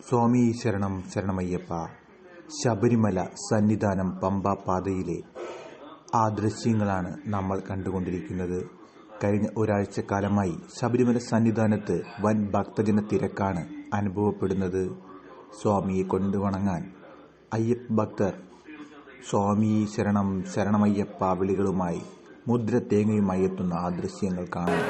സ്വാമി ശരണം ശരണമയ്യപ്പ. ശബരിമല സന്നിധാനം പമ്പാ പാതയിലെ ആ ദൃശ്യങ്ങളാണ് നമ്മൾ കണ്ടുകൊണ്ടിരിക്കുന്നത്. കഴിഞ്ഞ ഒരാഴ്ചക്കാലമായി ശബരിമല സന്നിധാനത്ത് വൻ ഭക്തജന തിരക്കാണ് അനുഭവപ്പെടുന്നത്. സ്വാമിയെ കൊണ്ടു വണങ്ങാൻ അയ്യപ്പ ഭക്തർ സ്വാമി ശരണം ശരണമയ്യപ്പ വിളികളുമായി മുദ്ര തേങ്ങയുമായി എത്തുന്ന ആ ദൃശ്യങ്ങൾ കാണാം.